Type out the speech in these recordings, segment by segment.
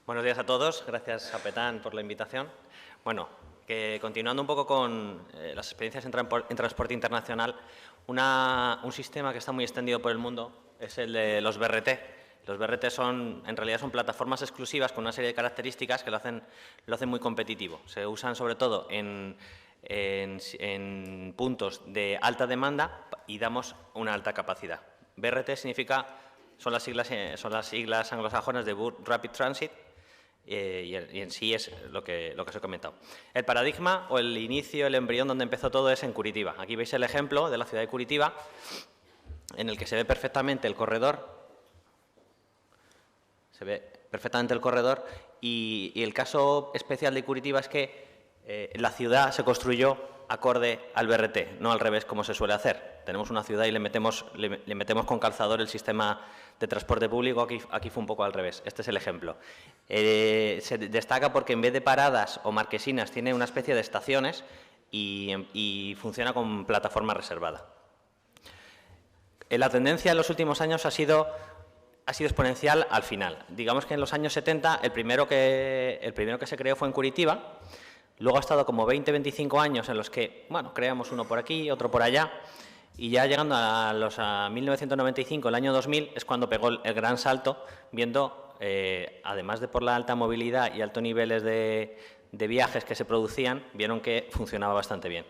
Buenos días a todos. Gracias a Petán por la invitación. Bueno, continuando un poco con las experiencias en transporte internacional, un sistema que está muy extendido por el mundo es el de los BRT. Los BRT en realidad son plataformas exclusivas con una serie de características que lo hacen muy competitivo. Se usan sobre todo en puntos de alta demanda y damos una alta capacidad. BRT son las siglas anglosajonas de Rapid Transit, y en sí es lo que os he comentado. El paradigma o el inicio, el embrión donde empezó todo es en Curitiba. Aquí veis el ejemplo de la ciudad de Curitiba, en el que se ve perfectamente el corredor. Se ve perfectamente el corredor y el caso especial de Curitiba es que la ciudad se construyó acorde al BRT, no al revés como se suele hacer. Tenemos una ciudad y le metemos con calzador el sistema de transporte público, aquí fue un poco al revés. Este es el ejemplo. Se destaca porque en vez de paradas o marquesinas tiene una especie de estaciones y funciona con plataforma reservada. La tendencia en los últimos años ha sido exponencial al final. Digamos que en los años 70 el primero que se creó fue en Curitiba. Luego ha estado como 20-25 años en los que, bueno, creamos uno por aquí, otro por allá, y ya llegando a 1995, el año 2000, es cuando pegó el gran salto, viendo, además de por la alta movilidad y altos niveles de viajes que se producían, vieron que funcionaba bastante bien.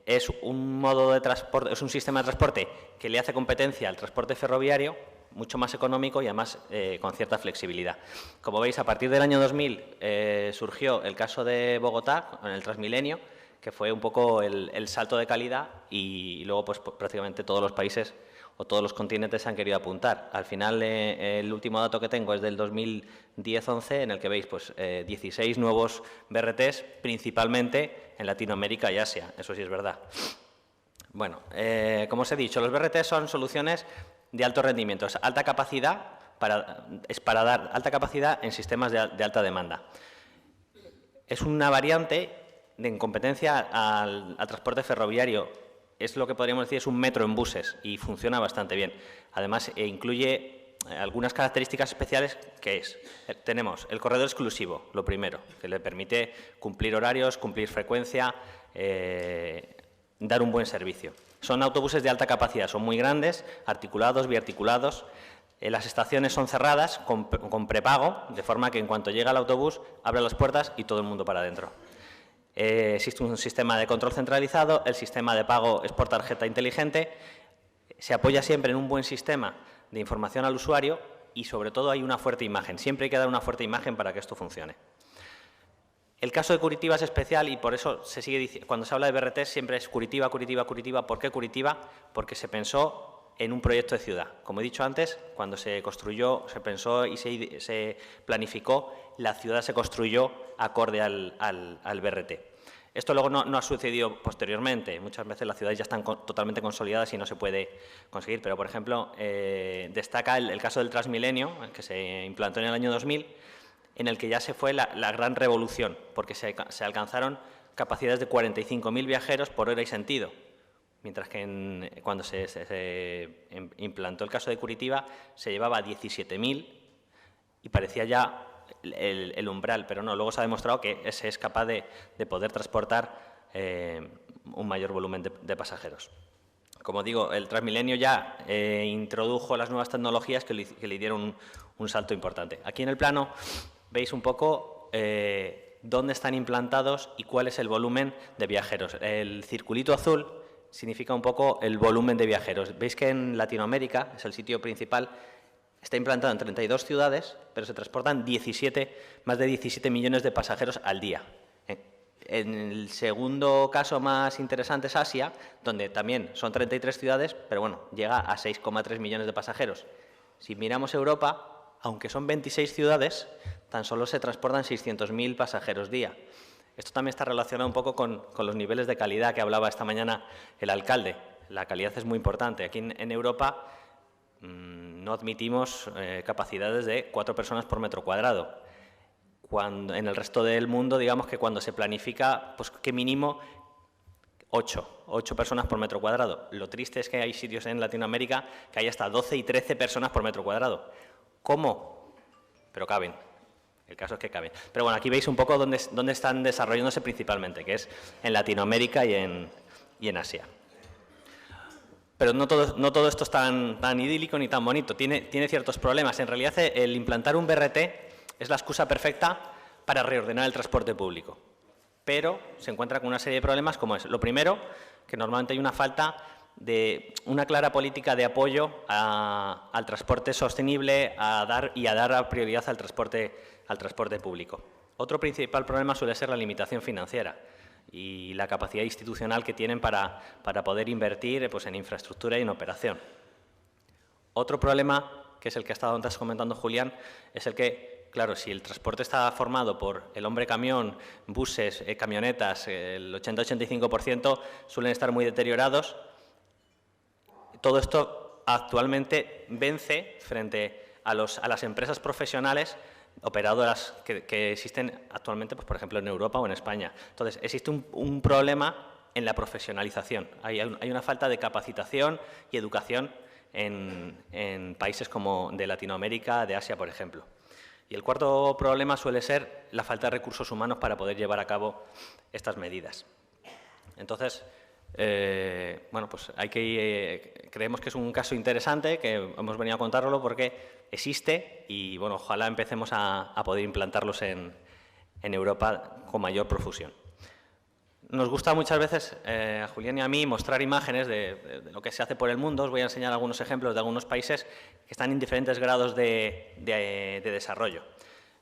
Es un modo de transporte, es un sistema de transporte que le hace competencia al transporte ferroviario, mucho más económico y además con cierta flexibilidad. Como veis, a partir del año 2000 surgió el caso de Bogotá, en el Transmilenio, que fue un poco el salto de calidad y luego pues prácticamente todos los países o todos los continentes se han querido apuntar. Al final, el último dato que tengo es del 2010-11, en el que veis pues 16 nuevos BRTs, principalmente en Latinoamérica y Asia, eso sí es verdad. Bueno, como os he dicho, los BRT son soluciones de alto rendimiento, es alta capacidad para dar alta capacidad en sistemas de alta demanda. Es una variante en competencia al transporte ferroviario. Es lo que podríamos decir es un metro en buses y funciona bastante bien. Además, incluye algunas características especiales que tenemos el corredor exclusivo, lo primero, que le permite cumplir horarios, cumplir frecuencia, dar un buen servicio. Son autobuses de alta capacidad, son muy grandes, articulados, biarticulados. Las estaciones son cerradas con prepago, de forma que en cuanto llega el autobús, abre las puertas y todo el mundo para adentro. Existe un sistema de control centralizado, el sistema de pago es por tarjeta inteligente, se apoya siempre en un buen sistema de información al usuario y, sobre todo, hay una fuerte imagen. Siempre hay que dar una fuerte imagen para que esto funcione. El caso de Curitiba es especial y por eso se sigue diciendo, cuando se habla de BRT siempre es Curitiba, Curitiba, Curitiba. ¿Por qué Curitiba? Porque se pensó en un proyecto de ciudad. Como he dicho antes, cuando se construyó, se pensó y se planificó, la ciudad se construyó acorde al BRT. Esto luego no ha sucedido posteriormente. Muchas veces las ciudades ya están totalmente consolidadas y no se puede conseguir. Pero, por ejemplo, destaca el caso del Transmilenio, que se implantó en el año 2000, en el que ya se fue la gran revolución, porque se alcanzaron capacidades de 45.000 viajeros por hora y sentido, mientras que cuando se implantó el caso de Curitiba se llevaba a 17.000 y parecía ya el umbral, pero no, luego se ha demostrado que se es capaz de poder transportar un mayor volumen de pasajeros. Como digo, el Transmilenio ya introdujo las nuevas tecnologías que le dieron un salto importante. Aquí en el plano veis un poco dónde están implantados y cuál es el volumen de viajeros. El circulito azul significa un poco el volumen de viajeros. Veis que en Latinoamérica, es el sitio principal, está implantado en 32 ciudades, pero se transportan más de 17 millones de pasajeros al día. En el segundo caso más interesante es Asia, donde también son 33 ciudades, pero bueno, llega a 6,3 millones de pasajeros. Si miramos Europa, aunque son 26 ciudades, tan solo se transportan 600.000 pasajeros día. Esto también está relacionado un poco con los niveles de calidad que hablaba esta mañana el alcalde. La calidad es muy importante. Aquí en Europa no admitimos capacidades de 4 personas por metro cuadrado. En el resto del mundo, digamos que cuando se planifica, pues que mínimo 8 personas por metro cuadrado. Lo triste es que hay sitios en Latinoamérica que hay hasta 12 y 13 personas por metro cuadrado. ¿Cómo? Pero caben. El caso es que caben. Pero bueno, aquí veis un poco dónde están desarrollándose principalmente, que es en Latinoamérica y en Asia. Pero no todo esto es tan idílico ni tan bonito. Tiene ciertos problemas. En realidad, el implantar un BRT es la excusa perfecta para reordenar el transporte público. Pero se encuentra con una serie de problemas como es. Lo primero, que normalmente hay una falta de una clara política de apoyo al transporte sostenible a dar prioridad al transporte público. Otro principal problema suele ser la limitación financiera y la capacidad institucional que tienen para poder invertir pues, en infraestructura y en operación. Otro problema, que es el que ha estado antes comentando Julián, es el que, claro, si el transporte está formado por el hombre camión, buses, camionetas, el 80-85% suelen estar muy deteriorados. Todo esto actualmente vence frente a las empresas profesionales operadoras que existen actualmente, pues, por ejemplo, en Europa o en España. Entonces, existe un problema en la profesionalización. Hay una falta de capacitación y educación en países como de Latinoamérica, de Asia, por ejemplo. Y el cuarto problema suele ser la falta de recursos humanos para poder llevar a cabo estas medidas. Entonces, bueno, pues creemos que es un caso interesante, que hemos venido a contarlo porque existe y, bueno, ojalá empecemos a poder implantarlos en Europa con mayor profusión. Nos gusta muchas veces, a Julián y a mí, mostrar imágenes de lo que se hace por el mundo. Os voy a enseñar algunos ejemplos de algunos países que están en diferentes grados de desarrollo.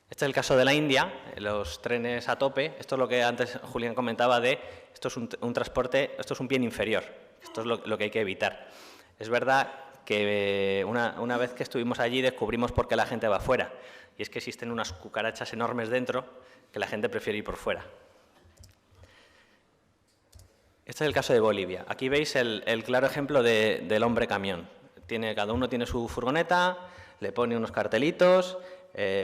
Este es el caso de la India, los trenes a tope. Esto es lo que antes Julián comentaba de esto es un transporte, esto es un bien inferior. Esto es lo que hay que evitar. Es verdad que una vez que estuvimos allí descubrimos por qué la gente va fuera. Y es que existen unas cucarachas enormes dentro que la gente prefiere ir por fuera. Este es el caso de Bolivia. Aquí veis el claro ejemplo del hombre camión. Cada uno tiene su furgoneta, le pone unos cartelitos,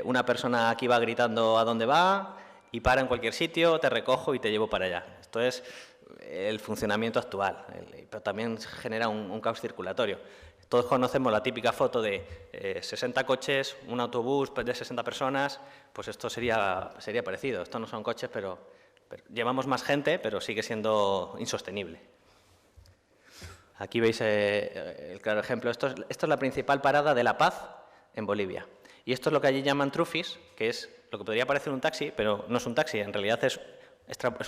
una persona aquí va gritando a dónde va y para en cualquier sitio, te recojo y te llevo para allá. Esto es el funcionamiento actual, pero también genera un caos circulatorio. Todos conocemos la típica foto de 60 coches, un autobús de 60 personas, pues esto sería parecido. Esto no son coches, pero llevamos más gente, pero sigue siendo insostenible. Aquí veis el claro ejemplo. Esto es la principal parada de La Paz en Bolivia. Y esto es lo que allí llaman trufis, que es lo que podría parecer un taxi, pero no es un taxi, en realidad es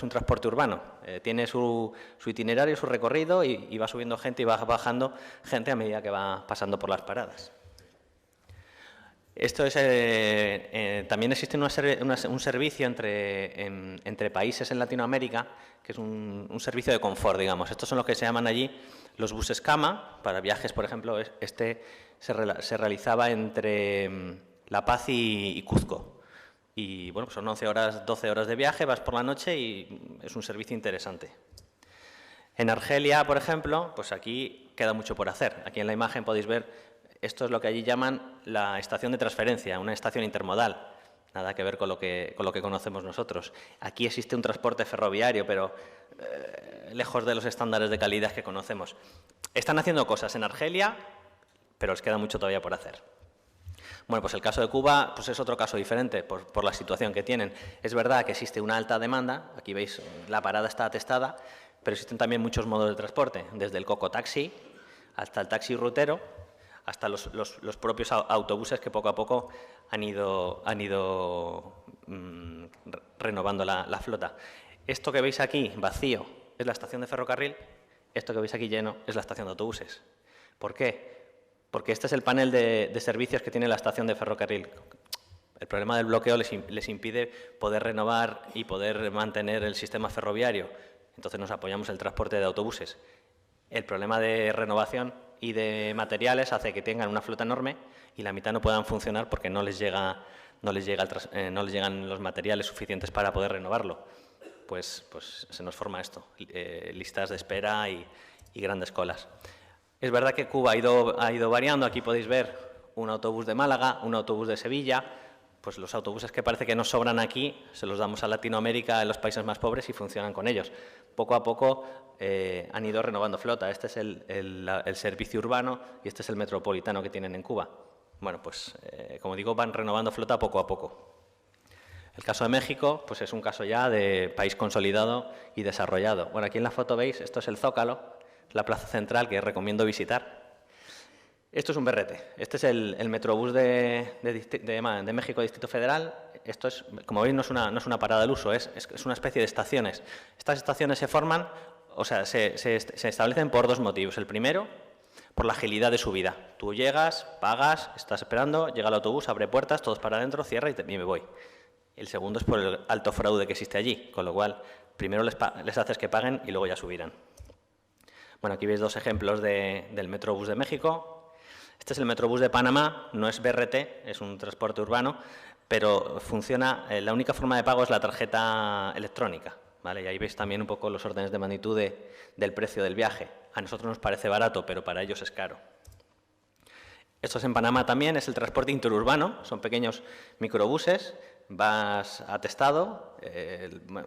un transporte urbano. Tiene su itinerario, su recorrido y va subiendo gente y va bajando gente a medida que va pasando por las paradas. Esto es, también existe un servicio entre países en Latinoamérica, que es un servicio de confort, digamos. Estos son los que se llaman allí los buses cama. Para viajes, por ejemplo, se realizaba entre La Paz y Cuzco. Y bueno, pues son 11 horas, 12 horas de viaje, vas por la noche y es un servicio interesante. En Argelia, por ejemplo, pues aquí queda mucho por hacer. Aquí en la imagen podéis ver, esto es lo que allí llaman la estación de transferencia, una estación intermodal. Nada que ver con lo que conocemos nosotros. Aquí existe un transporte ferroviario, pero lejos de los estándares de calidad que conocemos. Están haciendo cosas en Argelia, pero les queda mucho todavía por hacer. Bueno, pues el caso de Cuba pues es otro caso diferente por la situación que tienen. Es verdad que existe una alta demanda, aquí veis la parada está atestada, pero existen también muchos modos de transporte, desde el cocotaxi hasta el taxi rutero, hasta los propios autobuses que poco a poco han ido renovando la flota. Esto que veis aquí vacío es la estación de ferrocarril, esto que veis aquí lleno es la estación de autobuses. ¿Por qué? Porque este es el panel de servicios que tiene la estación de ferrocarril. El problema del bloqueo les impide poder renovar y poder mantener el sistema ferroviario. Entonces nos apoyamos en el transporte de autobuses. El problema de renovación y de materiales hace que tengan una flota enorme y la mitad no puedan funcionar porque no les llegan los materiales suficientes para poder renovarlo. Pues se nos forma esto, listas de espera y grandes colas. Es verdad que Cuba ha ido variando. Aquí podéis ver un autobús de Málaga, un autobús de Sevilla. Pues los autobuses que parece que nos sobran aquí se los damos a Latinoamérica, en los países más pobres, y funcionan con ellos. Poco a poco han ido renovando flota. Este es el servicio urbano y este es el metropolitano que tienen en Cuba. Bueno, pues como digo, van renovando flota poco a poco. El caso de México, pues es un caso ya de país consolidado y desarrollado. Bueno, aquí en la foto veis, esto es el Zócalo, la plaza central que recomiendo visitar. Esto es un BRT. Este es el Metrobús de México Distrito Federal. Esto es, como veis, no es una parada al uso, es una especie de estaciones. Estas estaciones se forman, o sea, se establecen por dos motivos. El primero, por la agilidad de su vida. Tú llegas, pagas, estás esperando, llega el autobús, abre puertas, todos para adentro, cierra y me voy. El segundo es por el alto fraude que existe allí, con lo cual primero les haces que paguen y luego ya subirán. Bueno, aquí veis dos ejemplos del Metrobús de México. Este es el Metrobús de Panamá, no es BRT, es un transporte urbano, pero funciona, la única forma de pago es la tarjeta electrónica, ¿vale? Y ahí veis también un poco los órdenes de magnitud del precio del viaje. A nosotros nos parece barato, pero para ellos es caro. Esto es en Panamá también, es el transporte interurbano, son pequeños microbuses, vas atestado,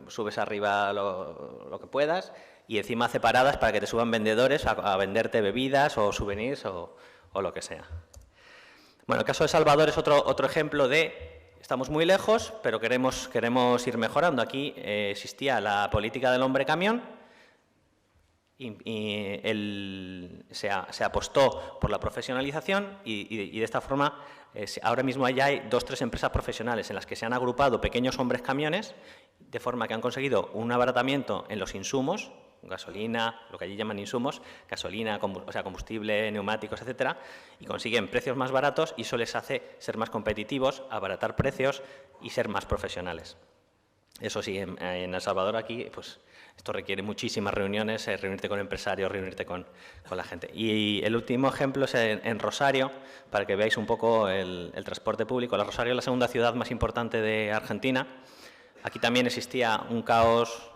subes arriba lo que puedas y encima hace paradas para que te suban vendedores a venderte bebidas o souvenirs o lo que sea. Bueno, el caso de Salvador es otro ejemplo de, estamos muy lejos, pero queremos ir mejorando. Aquí existía la política del hombre camión, y se apostó por la profesionalización y de esta forma ahora mismo ya hay 2 o 3 empresas profesionales en las que se han agrupado pequeños hombres camiones de forma que han conseguido un abaratamiento en los insumos, gasolina, lo que allí llaman insumos, gasolina, o sea, combustible, neumáticos, etcétera, y consiguen precios más baratos y eso les hace ser más competitivos, abaratar precios y ser más profesionales. Eso sí, en El Salvador aquí, pues esto requiere muchísimas reuniones, reunirte con empresarios, reunirte con la gente. Y el último ejemplo es en Rosario, para que veáis un poco el transporte público. Rosario es la segunda ciudad más importante de Argentina. Aquí también existía un caos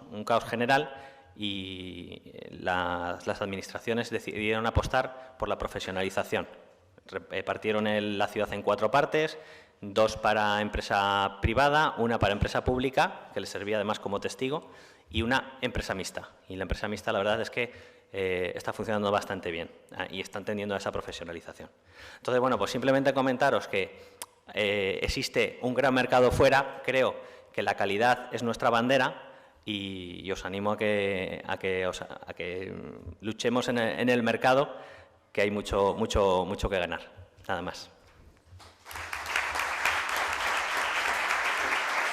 general y las administraciones decidieron apostar por la profesionalización. Repartieron la ciudad en 4 partes, 2 para empresa privada, 1 para empresa pública, que les servía además como testigo, y una empresa mixta. Y la empresa mixta, la verdad es que está funcionando bastante bien y están tendiendo a esa profesionalización. Entonces, bueno, pues simplemente comentaros que existe un gran mercado fuera, creo que la calidad es nuestra bandera y os animo a que luchemos en el mercado, que hay mucho que ganar. Nada más.